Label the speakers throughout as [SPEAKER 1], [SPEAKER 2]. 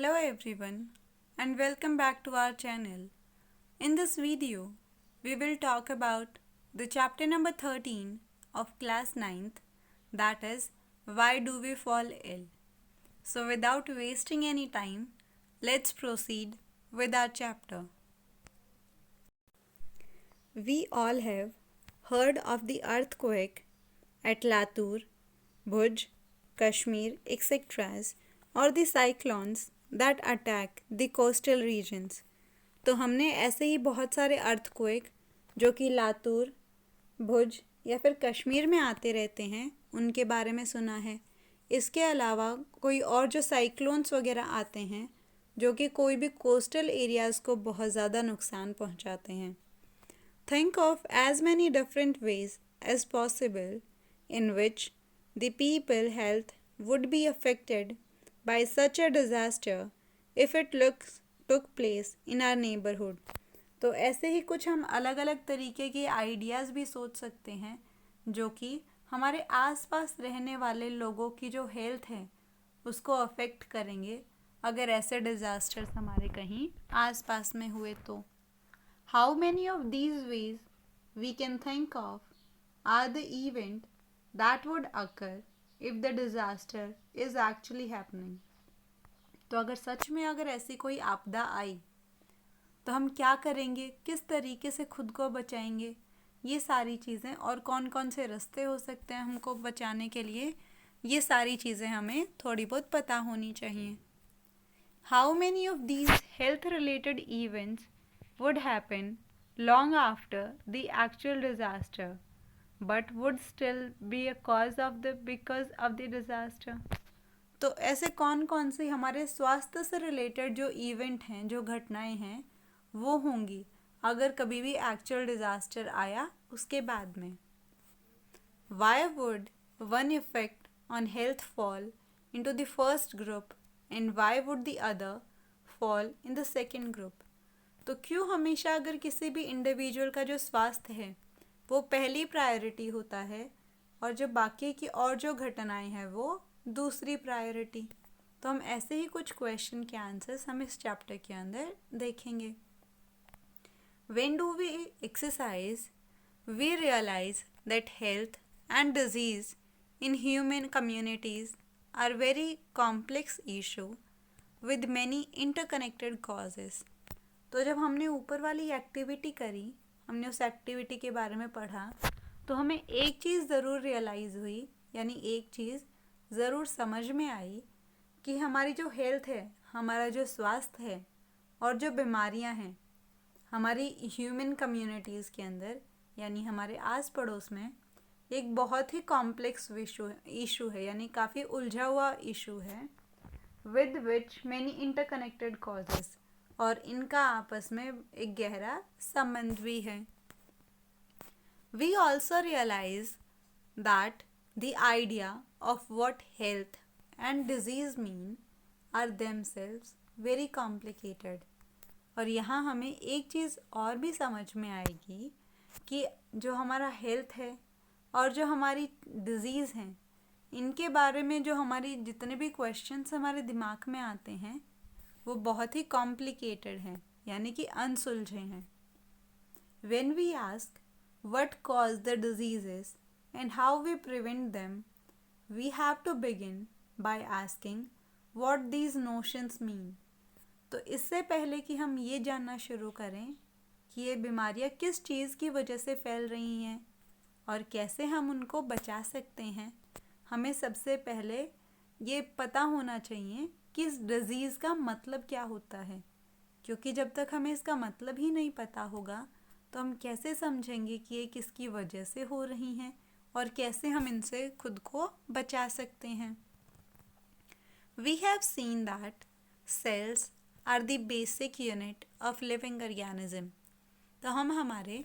[SPEAKER 1] Hello everyone and welcome back to our channel. In this video, we will talk about the chapter number 13 of class ninth, that is Why Do We Fall Ill? So without wasting any time, let's proceed with our chapter. We all have heard of the earthquake at Latur, Bhuj, Kashmir, etc. or the cyclones that attack the coastal regions. तो हमने ऐसे ही बहुत सारे earthquake जो कि लातूर, भुज या फिर कश्मीर में आते रहते हैं उनके बारे में सुना है. इसके अलावा कोई और जो साइक्लोन्स वगैरह आते हैं जो कि कोई भी कोस्टल एरियाज़ को बहुत ज़्यादा नुकसान पहुंचाते हैं. Think of as many different ways as possible in which the people health would be affected by such a disaster if it took place in our neighborhood. तो ऐसे ही कुछ हम अलग अलग तरीके के आइडियाज़ भी सोच सकते हैं जो कि हमारे आसपास रहने वाले लोगों की जो हेल्थ है उसको अफेक्ट करेंगे अगर ऐसे डिज़ास्टर्स हमारे कहीं आसपास में हुए तो. How many of these ways we can think of are the event that would occur if the disaster is actually happening? तो अगर सच में अगर ऐसी कोई आपदा आई तो हम क्या करेंगे, किस तरीके से खुद को बचाएंगे, ये सारी चीज़ें और कौन कौन से रास्ते हो सकते हैं हमको बचाने के लिए, ये सारी चीज़ें हमें थोड़ी बहुत पता होनी चाहिए. How many of these health related events would happen long after the actual disaster but would still be a cause of the because of the disaster? तो ऐसे कौन कौन सी हमारे स्वास्थ्य से रिलेटेड जो इवेंट हैं, जो घटनाएं हैं वो होंगी अगर कभी भी एक्चुअल डिज़ास्टर आया उसके बाद में. Why would one effect on health fall into the first group and why would the other fall in the second group? तो क्यों हमेशा अगर किसी भी इंडिविजुअल का जो स्वास्थ्य है वो पहली प्रायोरिटी होता है और जो बाकी की और जो घटनाएं हैं वो दूसरी प्रायोरिटी. तो हम ऐसे ही कुछ क्वेश्चन के आंसर्स हम इस चैप्टर के अंदर देखेंगे. When do we exercise, we realize that health and disease in human communities are very complex issue with many interconnected causes. तो जब हमने ऊपर वाली एक्टिविटी करी, हमने उस एक्टिविटी के बारे में पढ़ा तो हमें एक चीज़ ज़रूर रियलाइज़ हुई, यानी एक चीज़ ज़रूर समझ में आई कि हमारी जो हेल्थ है, हमारा जो स्वास्थ्य है और जो बीमारियां हैं हमारी ह्यूमन कम्युनिटीज़ के अंदर यानी हमारे आस पड़ोस में एक बहुत ही कॉम्प्लेक्स इशू है, यानी काफ़ी उलझा हुआ इशू है with which many interconnected causes, और इनका आपस में एक गहरा संबंध भी है. We also realise that the idea of what health and disease mean are themselves very complicated. और यहाँ हमें एक चीज़ और भी समझ में आएगी कि जो हमारा हेल्थ है और जो हमारी डिज़ीज़ हैं इनके बारे में जो हमारी जितने भी क्वेश्चंस हमारे दिमाग में आते हैं वो बहुत ही कॉम्प्लिकेटेड हैं, यानी कि अनसुलझे हैं. When we ask what cause the diseases and how we prevent them, we have to begin by asking what these notions mean. तो इससे पहले कि हम ये जानना शुरू करें कि ये बीमारियां किस चीज़ की वजह से फैल रही हैं और कैसे हम उनको बचा सकते हैं, हमें सबसे पहले ये पता होना चाहिए कि इस डिज़ीज़ का मतलब क्या होता है. क्योंकि जब तक हमें इसका मतलब ही नहीं पता होगा तो हम कैसे समझेंगे कि ये किसकी वजह से हो रही हैं और कैसे हम इनसे खुद को बचा सकते हैं. We have seen that cells are the basic unit of living organism. तो हम हमारे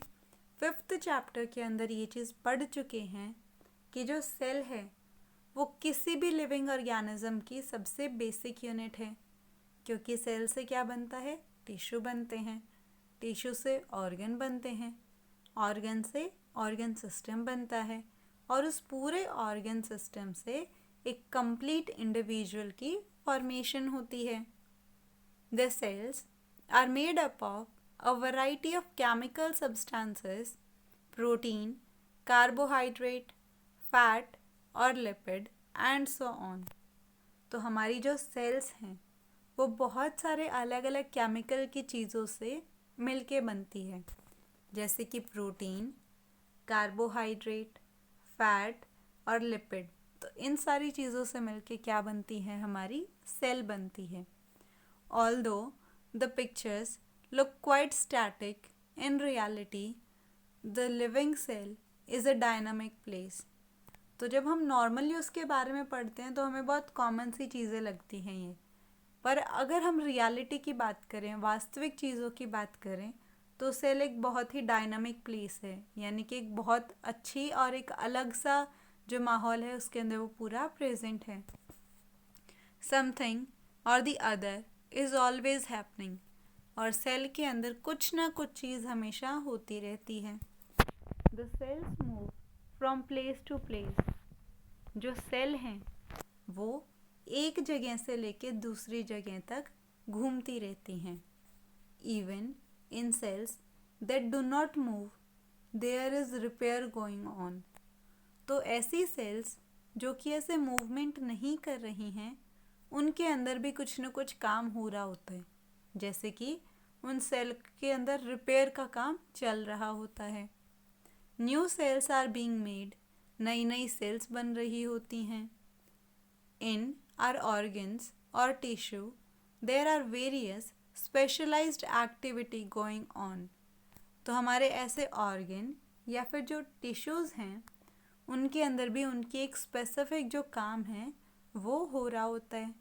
[SPEAKER 1] 5th चैप्टर के अंदर ये चीज़ पढ़ चुके हैं कि जो सेल है वो किसी भी लिविंग ऑर्गेनिज्म की सबसे बेसिक यूनिट है. क्योंकि सेल से क्या बनता है, टिश्यू बनते हैं, टिश्यू से ऑर्गन बनते हैं, ऑर्गन से ऑर्गन सिस्टम बनता है और उस पूरे ऑर्गन सिस्टम से एक कंप्लीट इंडिविजुअल की फॉर्मेशन होती है. The cells are made up of a variety of chemical substances, protein, carbohydrate, fat और लिपिड एंड सो ऑन। तो हमारी जो सेल्स हैं वो बहुत सारे अलग अलग केमिकल की चीज़ों से मिलके बनती है, जैसे कि प्रोटीन, कार्बोहाइड्रेट, फैट और लिपिड। तो इन सारी चीज़ों से मिलके क्या बनती है, हमारी सेल बनती है। Although the pictures look quite static, in reality the living cell is a dynamic place। तो जब हम नॉर्मली उसके बारे में पढ़ते हैं तो हमें बहुत कॉमन सी चीज़ें लगती हैं ये, पर अगर हम रियलिटी की बात करें, वास्तविक चीज़ों की बात करें, तो सेल एक बहुत ही डायनामिक प्लेस है, यानी कि एक बहुत अच्छी और एक अलग सा जो माहौल है उसके अंदर वो पूरा प्रेजेंट है। समथिंग और the other is always happening, और सेल के अंदर कुछ ना कुछ चीज़ हमेशा होती रहती है। The cells move from place to place. जो सेल हैं वो एक जगह से लेके दूसरी जगह तक घूमती रहती हैं। Even in cells that do not move there is repair going on. तो ऐसी सेल्स जो कि ऐसे मूवमेंट नहीं कर रही हैं, उनके अंदर भी कुछ न कुछ काम हो रहा होता है, जैसे कि उन सेल के अंदर रिपेयर का काम चल रहा होता है। New cells are being made, नई नई सेल्स बन रही होती हैं। इन आर ऑर्गन्स और tissue there are various specialised activity going on. तो हमारे ऐसे ऑर्गन या फिर जो टिश्यूज़ हैं उनके अंदर भी उनकी एक स्पेसिफिक जो काम है वो हो रहा होता है।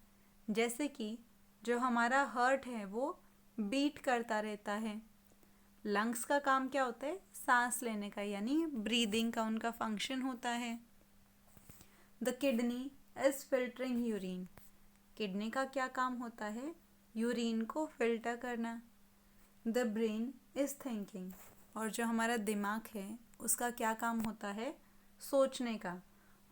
[SPEAKER 1] जैसे कि जो हमारा हार्ट है वो बीट करता रहता है। लंग्स का काम क्या होता है, सांस लेने का, यानी ब्रीदिंग का उनका फंक्शन होता है। The kidney is filtering urine. Kidney का क्या काम होता है, यूरिन को फिल्टर करना। द ब्रेन इज थिंकिंग, और जो हमारा दिमाग है उसका क्या काम होता है, सोचने का।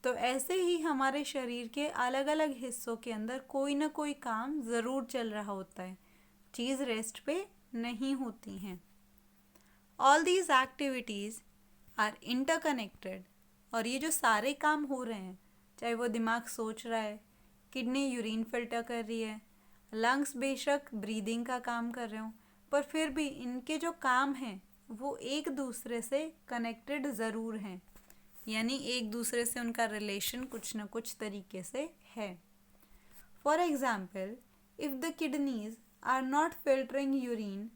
[SPEAKER 1] तो ऐसे ही हमारे शरीर के अलग अलग हिस्सों के अंदर कोई ना कोई काम ज़रूर चल रहा होता है, चीज़ रेस्ट पे नहीं होती हैं। All these activities are interconnected, और ये जो सारे काम हो रहे हैं, चाहे वो दिमाग सोच रहा है, किडनी यूरिन फिल्टर कर रही है, लंग्स बेशक ब्रीदिंग का काम कर रहे हो, पर फिर भी इनके जो काम हैं वो एक दूसरे से कनेक्टेड ज़रूर हैं, यानी एक दूसरे से उनका रिलेशन कुछ न कुछ तरीके से है। For example, if the kidneys are not filtering urine,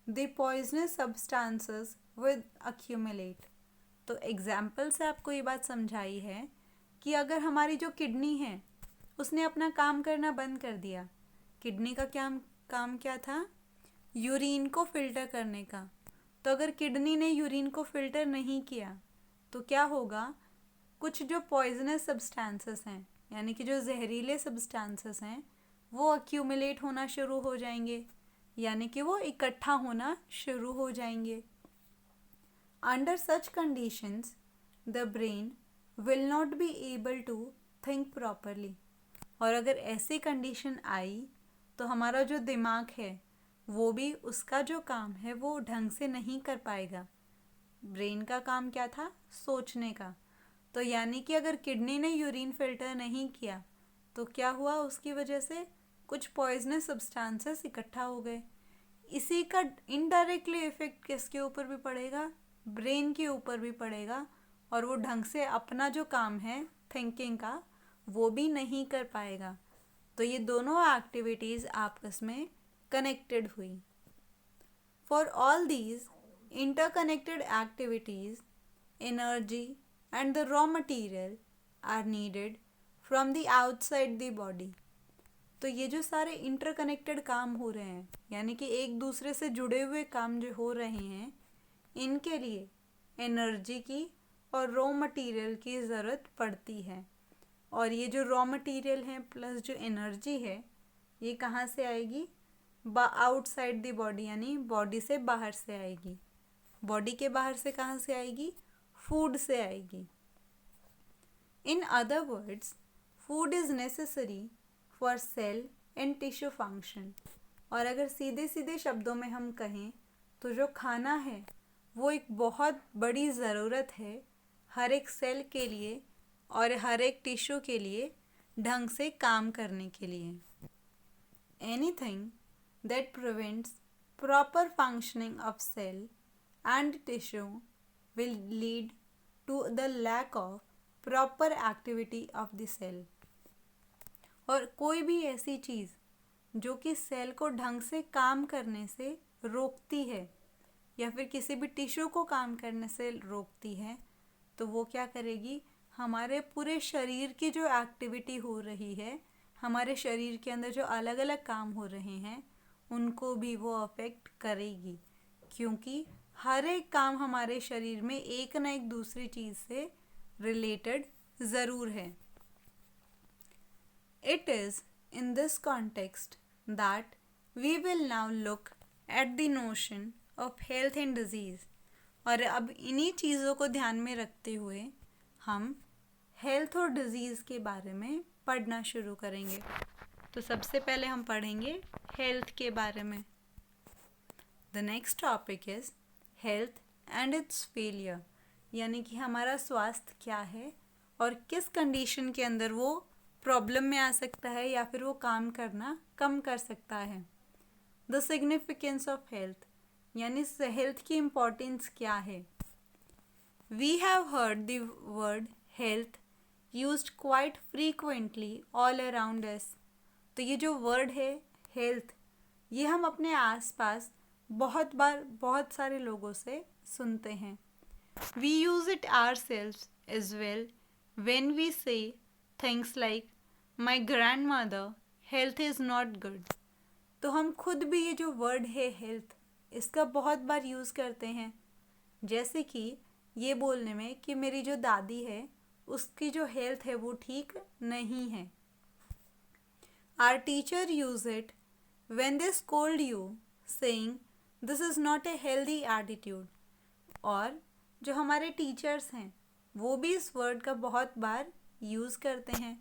[SPEAKER 1] the poisonous substances will accumulate. तो एग्जाम्पल से आपको ये बात समझाई है कि अगर हमारी जो किडनी है उसने अपना काम करना बंद कर दिया, किडनी का क्या काम क्या था, यूरिन को फिल्टर करने का। तो अगर किडनी ने यूरिन को फिल्टर नहीं किया तो क्या होगा, कुछ जो पॉइजनस सब्सटेंसेस हैं, यानी कि जो जहरीले सब्सटेंसेस हैं, वो अक्यूमुलेट होना शुरू हो जाएंगे, यानी कि वो इकट्ठा होना शुरू हो जाएंगे। Under such conditions the brain will not be able to think properly. और अगर ऐसी कंडीशन आई तो हमारा जो दिमाग है वो भी उसका जो काम है वो ढंग से नहीं कर पाएगा। ब्रेन का काम क्या था, सोचने का। तो यानी कि अगर किडनी ने यूरिन फिल्टर नहीं किया तो क्या हुआ, उसकी वजह से कुछ पॉइजनस सब्सटेंसेस इकट्ठा हो गए। इसी का इनडायरेक्टली इफेक्ट किसके ऊपर भी पड़ेगा, ब्रेन के ऊपर भी पड़ेगा, और वो ढंग से अपना जो काम है थिंकिंग का वो भी नहीं कर पाएगा। तो ये दोनों एक्टिविटीज़ आपस में कनेक्टेड हुई। For all these interconnected activities, energy and the raw material are needed from the outside the body। तो ये जो सारे इंटरकनेक्टेड काम हो रहे हैं, यानी कि एक दूसरे से जुड़े हुए काम जो हो रहे हैं, इनके लिए एनर्जी की और रॉ मटेरियल की ज़रूरत पड़ती है। और ये जो रॉ मटेरियल है प्लस जो एनर्जी है, ये कहाँ से आएगी, आउटसाइड द बॉडी, यानी बॉडी से बाहर से आएगी। बॉडी के बाहर से कहाँ से आएगी, फूड से आएगी। In other words, food is necessary for sale and tissue function. और अगर सीधे सीधे शब्दों में हम कहें तो जो खाना है वो एक बहुत बड़ी ज़रूरत है हर एक सेल के लिए और हर एक टिश्यू के लिए ढंग से काम करने के लिए. Anything that prevents proper functioning of cell and tissue will lead to the lack of proper activity of the cell. और कोई भी ऐसी चीज़ जो कि सेल को ढंग से काम करने से रोकती है या फिर किसी भी टिश्यू को काम करने से रोकती है तो वो क्या करेगी, हमारे पूरे शरीर की जो एक्टिविटी हो रही है, हमारे शरीर के अंदर जो अलग अलग काम हो रहे हैं उनको भी वो अफेक्ट करेगी, क्योंकि हर एक काम हमारे शरीर में एक ना एक दूसरी चीज़ से रिलेटेड ज़रूर है. It is in this context that we will now look at the notion of health and disease. और अब इन्हीं चीज़ों को ध्यान में रखते हुए हम हेल्थ और डिज़ीज़ के बारे में पढ़ना शुरू करेंगे. तो सबसे पहले हम पढ़ेंगे हेल्थ के बारे में. The next topic is health and it's failure, यानी कि हमारा स्वास्थ्य क्या है और किस कंडीशन के अंदर वो प्रॉब्लम में आ सकता है या फिर वो काम करना कम कर सकता है. द सिग्निफिकेंस ऑफ हेल्थ, यानी हेल्थ की इम्पोर्टेंस क्या है. We have heard the word health used quite frequently all around us. तो ये जो वर्ड है हेल्थ, ये हम अपने आसपास बहुत बार बहुत सारे लोगों से सुनते हैं. We use it ourselves as well when we say things like my grandmother health is not good. तो हम खुद भी ये जो वर्ड है हेल्थ, इसका बहुत बार यूज़ करते हैं, जैसे कि ये बोलने में कि मेरी जो दादी है उसकी जो हेल्थ है वो ठीक नहीं है. Our teacher use it when they scold you saying this is not a healthy attitude. और जो हमारे टीचर्स हैं वो भी इस वर्ड का बहुत बार यूज़ करते हैं,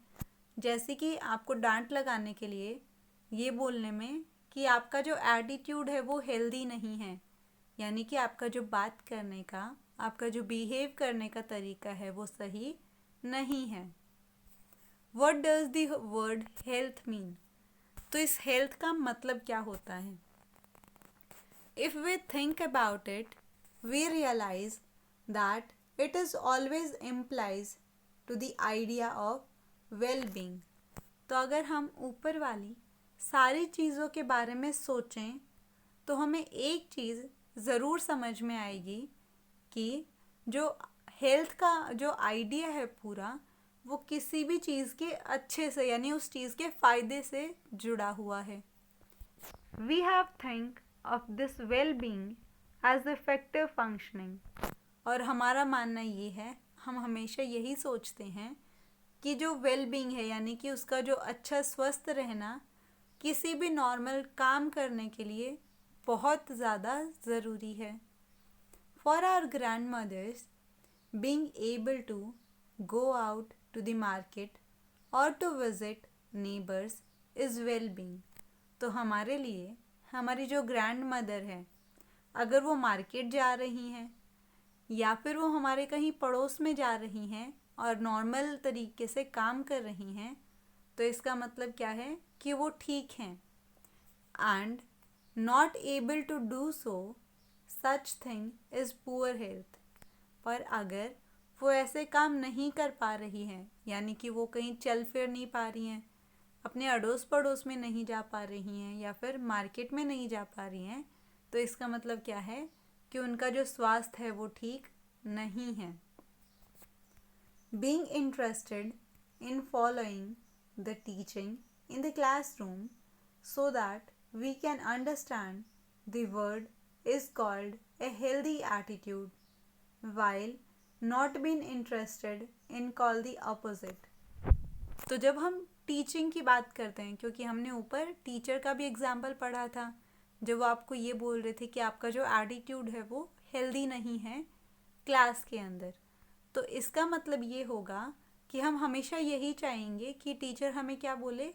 [SPEAKER 1] जैसे कि आपको डांट लगाने के लिए ये बोलने में कि आपका जो एटीट्यूड है वो हेल्दी नहीं है, यानी कि आपका जो बात करने का, आपका जो बिहेव करने का तरीका है वो सही नहीं है. What does the word health mean. तो इस हेल्थ का मतलब क्या होता है. If we think about it we realise that it is always implies to the idea of well being. तो अगर हम ऊपर वाली सारी चीज़ों के बारे में सोचें तो हमें एक चीज़ ज़रूर समझ में आएगी कि जो हेल्थ का जो आइडिया है पूरा, वो किसी भी चीज़ के अच्छे से यानी उस चीज़ के फ़ायदे से जुड़ा हुआ है. We have think of this well being as effective functioning. और हमारा मानना ये है, हम हमेशा यही सोचते हैं कि जो वेल बीइंग है यानी कि उसका जो अच्छा स्वस्थ रहना किसी भी नॉर्मल काम करने के लिए बहुत ज़्यादा ज़रूरी है. For our grandmothers being able to go out to the market और to visit neighbours is well being. तो हमारे लिए हमारी जो ग्रैंड मदर है, अगर वो मार्केट जा रही हैं या फिर वो हमारे कहीं पड़ोस में जा रही हैं और नॉर्मल तरीके से काम कर रही हैं, तो इसका मतलब क्या है कि वो ठीक हैं. And not able to do so such thing is poor health. पर अगर वो ऐसे काम नहीं कर पा रही हैं, यानी कि वो कहीं चल फिर नहीं पा रही हैं, अपने अड़ोस पड़ोस में नहीं जा पा रही हैं या फिर मार्केट में नहीं जा पा रही हैं, तो इसका मतलब क्या है कि उनका जो स्वास्थ्य है वो ठीक नहीं है. Being interested in following the teaching in the classroom so that we can understand the word is called a healthy attitude, while not being interested in call the opposite. तो जब हम टीचिंग की बात करते हैं, क्योंकि हमने ऊपर टीचर का भी एग्जाम्पल पढ़ा था जब वो आपको ये बोल रहे थे कि आपका जो एटीट्यूड है वो हेल्दी नहीं है क्लास के अंदर, तो इसका मतलब ये होगा कि हम हमेशा यही चाहेंगे कि टीचर हमें क्या बोले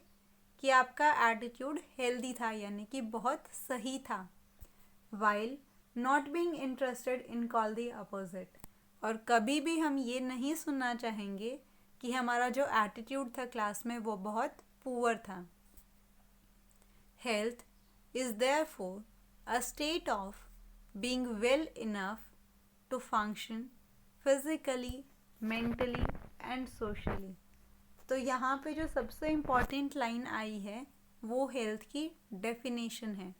[SPEAKER 1] कि आपका एटीट्यूड हेल्दी था, यानी कि बहुत सही था। While not being interested in call the opposite, और कभी भी हम ये नहीं सुनना चाहेंगे कि हमारा जो एटीट्यूड था क्लास में वो बहुत पुअर था। Health is therefore a state of being well enough to function physically, mentally and socially. तो यहाँ पे जो सबसे इम्पॉर्टेंट लाइन आई है वो हेल्थ की डेफिनेशन है।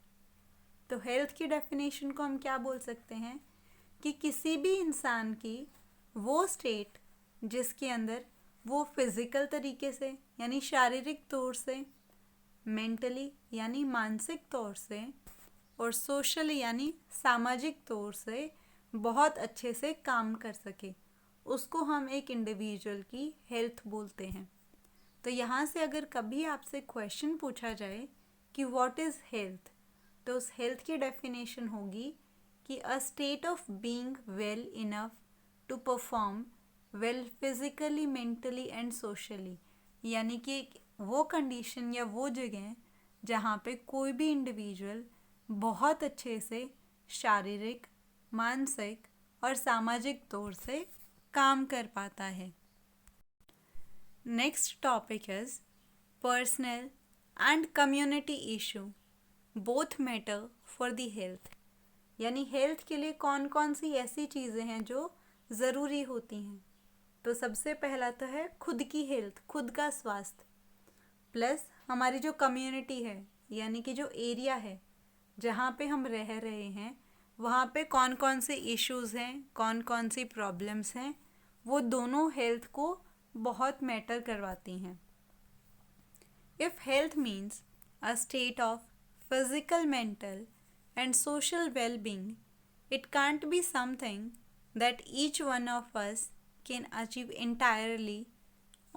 [SPEAKER 1] तो हेल्थ की डेफिनेशन को हम क्या बोल सकते हैं कि किसी भी इंसान की वो स्टेट जिसके अंदर वो फिज़िकल तरीके से यानी शारीरिक तौर से, मेंटली यानी मानसिक तौर से, और सोशली यानी सामाजिक तौर से बहुत अच्छे से काम कर सके, उसको हम एक इंडिविजुअल की हेल्थ बोलते हैं। तो यहाँ से अगर कभी आपसे क्वेश्चन पूछा जाए कि व्हाट इज़ हेल्थ, तो उस हेल्थ की डेफिनेशन होगी कि a state of being well enough to perform well physically, mentally and socially, यानी कि वो कंडीशन या वो जगह जहाँ पे कोई भी इंडिविजुअल बहुत अच्छे से शारीरिक, मानसिक और सामाजिक तौर से काम कर पाता है। Next topic is personal and community issue both matter for the health, यानी हेल्थ के लिए कौन कौन सी ऐसी चीज़ें हैं जो ज़रूरी होती हैं। तो सबसे पहला तो है खुद की हेल्थ, खुद का स्वास्थ्य, प्लस हमारी जो कम्युनिटी है यानी कि जो एरिया है जहाँ पे हम रह रहे हैं वहाँ पे कौन कौन से इश्यूज़ हैं, कौन कौन सी प्रॉब्लम्स हैं, वो दोनों हेल्थ को बहुत मैटर करवाती हैं। If health means a state of physical, mental and social wellbeing, it can't be something that each one of us can achieve entirely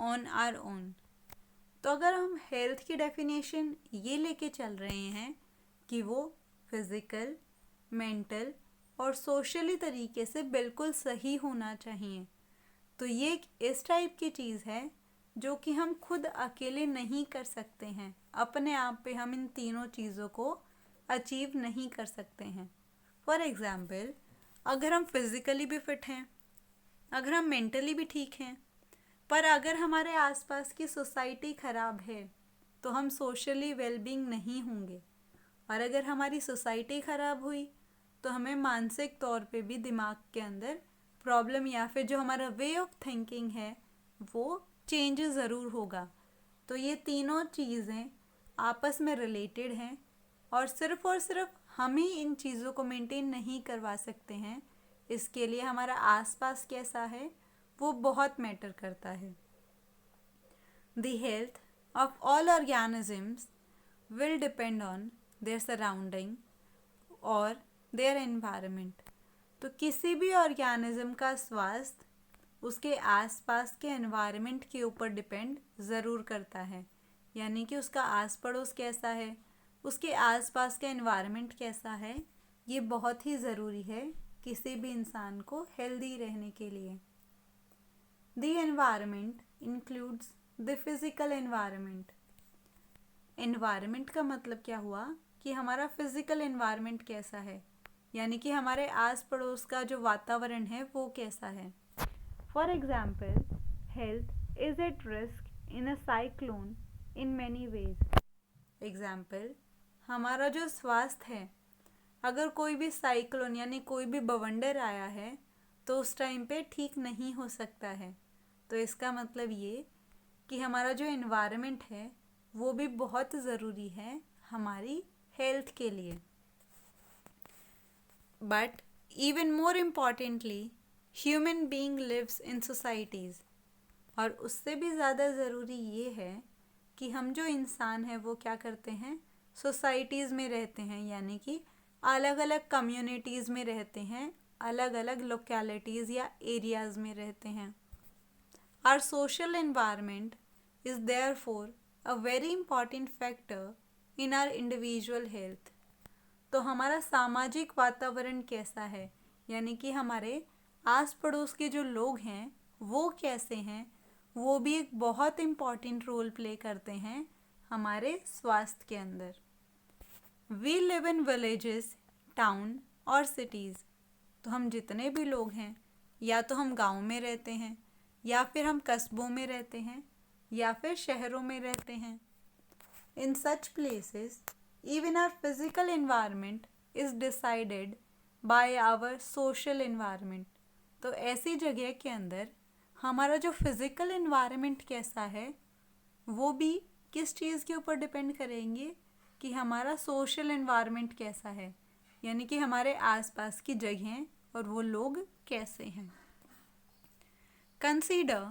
[SPEAKER 1] on our own। तो अगर हम हेल्थ की डेफिनेशन ये लेके चल रहे हैं कि वो फिज़िकल, मेंटल और सोशली तरीके से बिल्कुल सही होना चाहिए, तो ये एक इस टाइप की चीज़ है जो कि हम खुद अकेले नहीं कर सकते हैं। अपने आप पे हम इन तीनों चीज़ों को अचीव नहीं कर सकते हैं। फॉर एग्ज़ाम्पल, अगर हम फिज़िकली भी फिट हैं, अगर हम मेंटली भी ठीक हैं, पर अगर हमारे आसपास की सोसाइटी ख़राब है तो हम सोशली वेलबींग नहीं होंगे, और अगर हमारी सोसाइटी ख़राब हुई तो हमें मानसिक तौर पे भी दिमाग के अंदर प्रॉब्लम या फिर जो हमारा वे ऑफ थिंकिंग है वो चेंज ज़रूर होगा। तो ये तीनों चीज़ें आपस में रिलेटेड हैं और सिर्फ हम ही इन चीज़ों को मेंटेन नहीं करवा सकते हैं। इसके लिए हमारा आसपास कैसा है वो बहुत मैटर करता है। The health of all organisms will depend on their surrounding और their environment। तो किसी भी ऑर्गेनिज्म का स्वास्थ्य उसके आसपास के एनवायरनमेंट के ऊपर डिपेंड ज़रूर करता है, यानी कि उसका आस पड़ोस कैसा है, उसके आसपास का एनवायरनमेंट कैसा है, ये बहुत ही ज़रूरी है किसी भी इंसान को हेल्दी रहने के लिए। The environment includes the physical environment। Environment का मतलब क्या हुआ कि हमारा फिज़िकल एनवायरनमेंट कैसा है, यानी कि हमारे आस पड़ोस का जो वातावरण है वो कैसा है। For example, health is at risk in a cyclone in many ways. Example, हमारा जो स्वास्थ्य है, अगर कोई भी साइक्लोन यानी कोई भी बवंडर आया है तो उस टाइम पे ठीक नहीं हो सकता है। तो इसका मतलब ये कि हमारा जो एनवायरनमेंट है वो भी बहुत ज़रूरी है हमारी हेल्थ के लिए। But even more importantly, human being lives in societies. और उससे भी ज़्यादा ज़रूरी ये है कि हम जो इंसान हैं वो क्या करते हैं, सोसाइटीज़ में रहते हैं, यानी कि अलग अलग कम्युनिटीज़ में रहते हैं, अलग अलग लोकेलिटीज़ या एरियाज़ में रहते हैं। Our social environment is therefore a very important factor in our individual health। तो हमारा सामाजिक वातावरण कैसा है, यानी कि हमारे आस पड़ोस के जो लोग हैं वो कैसे हैं, वो भी एक बहुत इम्पॉर्टेंट रोल प्ले करते हैं हमारे स्वास्थ्य के अंदर। We live in villages, town और सिटीज़। तो हम जितने भी लोग हैं, या तो हम गांव में रहते हैं, या फिर हम कस्बों में रहते हैं, या फिर शहरों में रहते हैं। In such places even our physical environment is decided by our social environment। तो ऐसी जगह के अंदर हमारा जो फिज़िकल environment कैसा है वो भी किस चीज़ के ऊपर डिपेंड करेंगे कि हमारा सोशल environment कैसा है, यानी कि हमारे आसपास की जगहें और वो लोग कैसे हैं। Consider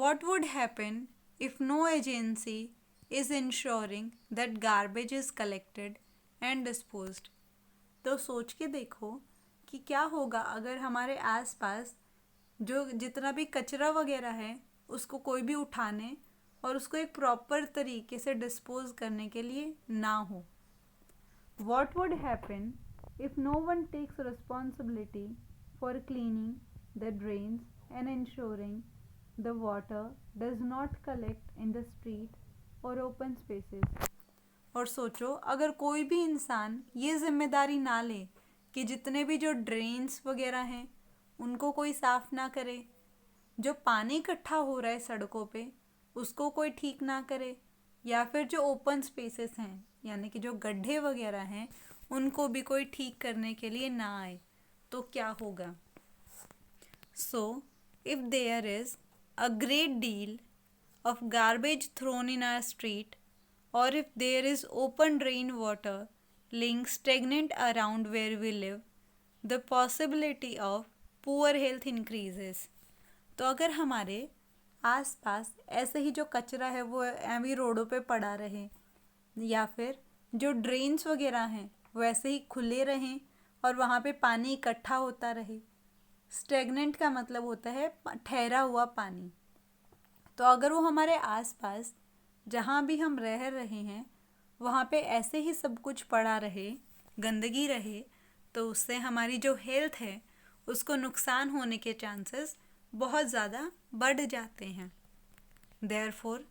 [SPEAKER 1] what would happen if no agency is ensuring that garbage is collected and disposed। तो सोच के देखो कि क्या होगा अगर हमारे आसपास जो जितना भी कचरा वगैरह है उसको कोई भी उठाने और उसको एक प्रॉपर तरीके से डिस्पोज करने के लिए ना हो। What would happen if no one takes responsibility for cleaning the drains and ensuring the water does not collect in the street और ओपन स्पेसेस। और सोचो अगर कोई भी इंसान ये जिम्मेदारी ना ले कि जितने भी जो ड्रेन्स वगैरह हैं उनको कोई साफ़ ना करे, जो पानी इकट्ठा हो रहा है सड़कों पे उसको कोई ठीक ना करे, या फिर जो ओपन स्पेसेस हैं यानी कि जो गड्ढे वगैरह हैं उनको भी कोई ठीक करने के लिए ना आए, तो क्या होगा। So if there is a great deal of garbage thrown in our street, or if there is open drain water lying stagnant around where we live, the possibility of poor health increases। तो अगर हमारे आसपास ऐसे ही जो कचरा है वो एवं रोडों पे पड़ा रहे, या फिर जो ड्रेन्स वगैरह हैं वो ऐसे ही खुले रहें और वहाँ पे पानी इकट्ठा होता रहे। स्टेगनेंट का मतलब होता है ठहरा हुआ पानी। तो अगर वो हमारे आसपास जहाँ भी हम रह रहे हैं वहाँ पे ऐसे ही सब कुछ पड़ा रहे, गंदगी रहे, तो उससे हमारी जो हेल्थ है उसको नुकसान होने के चांसेस बहुत ज़्यादा बढ़ जाते हैं। Therefore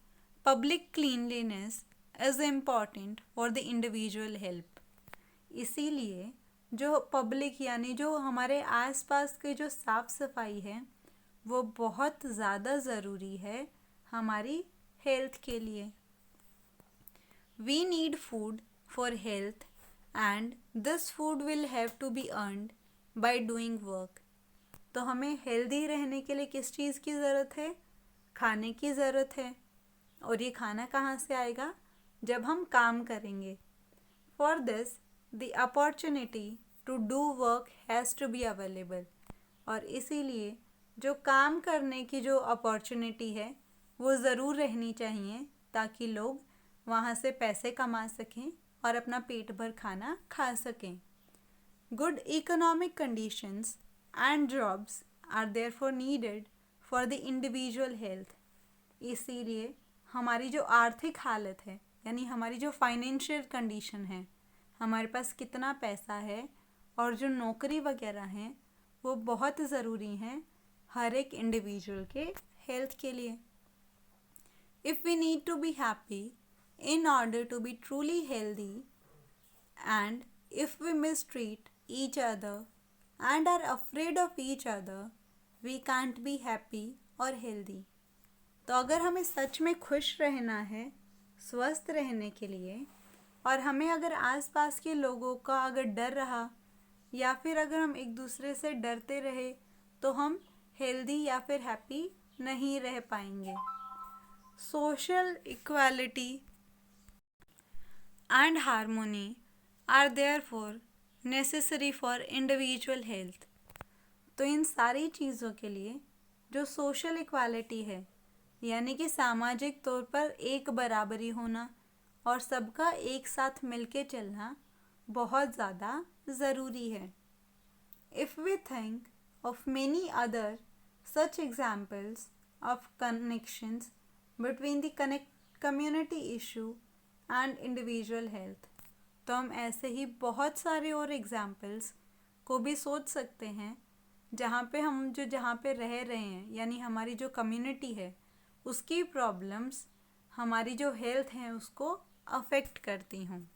[SPEAKER 1] public cleanliness is important for the individual help. इसीलिए जो पब्लिक यानी जो हमारे आसपास के जो साफ़ सफाई है वो बहुत ज़्यादा ज़रूरी है हमारी हेल्थ के लिए। We need food for health and this food will have to be earned by doing work. तो हमें हेल्दी रहने के लिए किस चीज़ की ज़रूरत है? खाने की ज़रूरत है। और ये खाना कहाँ से आएगा? जब हम काम करेंगे। For this the opportunity to do work has to be available. और इसीलिए जो काम करने की जो अपॉर्चुनिटी है वो ज़रूर रहनी चाहिए ताकि लोग वहाँ से पैसे कमा सकें और अपना पेट भर खाना खा सकें। Good economic conditions and jobs are therefore needed for the individual health. इसीलिए हमारी जो आर्थिक हालत है यानी हमारी जो फाइनेंशियल कंडीशन है, हमारे पास कितना पैसा है और जो नौकरी वगैरह हैं वो बहुत ज़रूरी हैं हर एक इंडिविजुअल के हेल्थ के लिए। If we need to be happy in order to be truly healthy, and if we mistreat each other and are afraid of each other, we can't be happy or healthy। तो अगर हमें सच में खुश रहना है स्वस्थ रहने के लिए, और हमें अगर आसपास के लोगों का अगर डर रहा या फिर अगर हम एक दूसरे से डरते रहे तो हम हेल्दी या फिर हैप्पी नहीं रह पाएंगे। Social equality and harmony are therefore necessary for individual health. तो इन सारी चीज़ों के लिए जो सोशल इक्वालिटी है यानी कि सामाजिक तौर पर एक बराबरी होना और सबका एक साथ मिलके चलना बहुत ज़्यादा ज़रूरी है। If we think of many other such examples of connections between the community issue and individual health, तो हम ऐसे ही बहुत सारे और एग्जाम्पल्स को भी सोच सकते हैं जहाँ पे जहाँ पे रह रहे हैं यानी हमारी जो कम्युनिटी है उसकी प्रॉब्लम्स हमारी जो हेल्थ है उसको अफेक्ट करती हूँ।